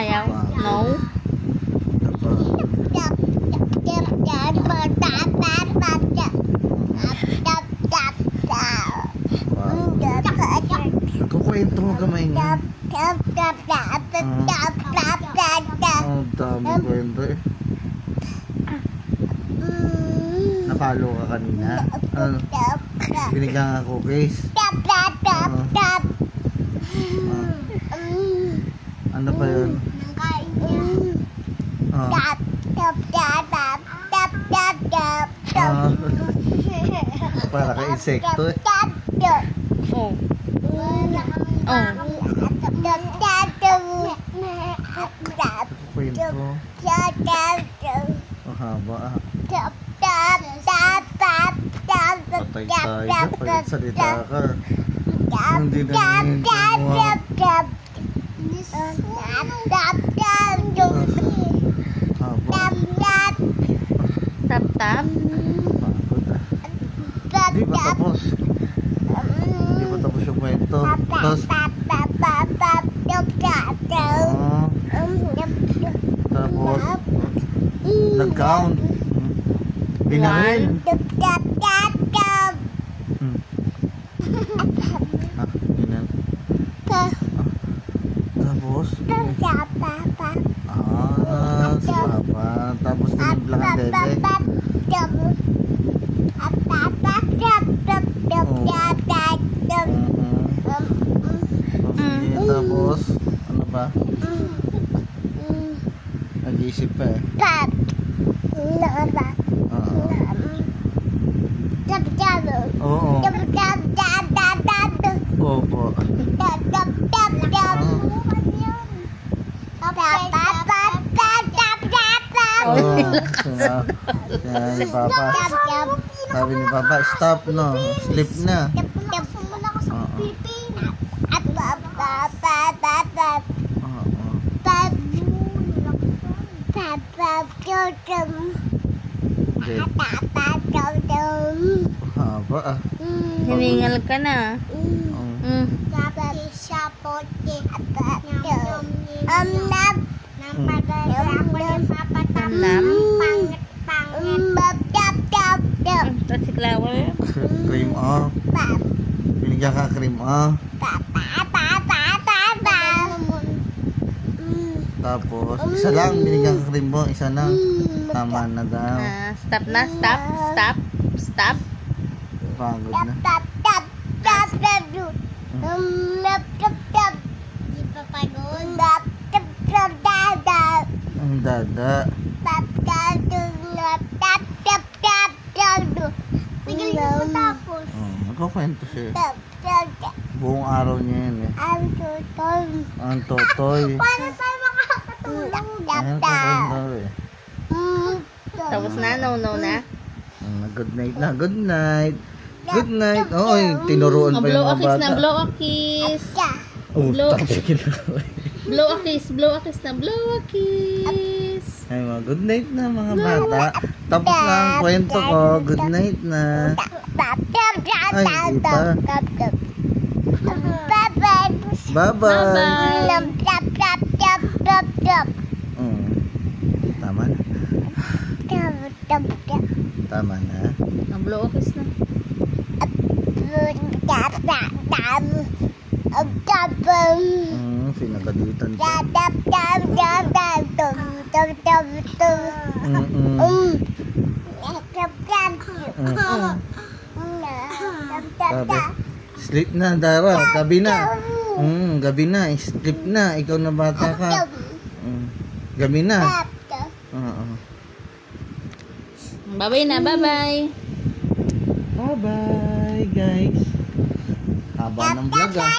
Ayaw? No? Nagkukwento mo kamay niya. Ang dami kwento eh. Napalo ka kanina. Ano? Binigyan nga cookies. Ano pa yun? Para ka insekto eh. Oh. Kwento. Ang haba ah. Patay tayo. Pagsalita ka. Hindi na hinihintay mo. Haba. Tap tap. Pagod ah. Hindi pa tapos. Hindi pa tapos yung kwento. Tapos tapos nag-count. Binaril. Binan. Tapos si Papa. Tapos tinimplang ang dede. Tapos ano ba? Nag-iisip pa eh. Oo. Opo. Ni Papa. Sabi ni Papa, stop no. Sleep na. Haba ah. Hiningal ka na. Tapos si Clower. Cream ah. Binigyan ka cream ah. Tapos isa lang binigyan ka cream mo. Isa na. Tama na daw. Stop na. Stop. Pagod na. Ang dada. Nagkukwento siya. Buong araw niya yun eh. Ang totoy. Ayan ka eh. Tapos na, no na. Good night na, good night. Good night. Oy, tinuruan pa yung mga bata. Blow a kiss. Oh, Blow. tapos Blow a kiss. Ay, mga good night na mga bata. Tapos na ang kwento ko. Good night na. Ay, di pa. Bye-bye. Tama na. Tama na. Blow a kiss na. Pinagalitan ko. Sabi, sleep na Dara, gabi na. Gabi na, sleep na. Ikaw na bata ka. Gabi na. Bye-bye na, bye-bye. Bye-bye guys. Haba ng vlog ah.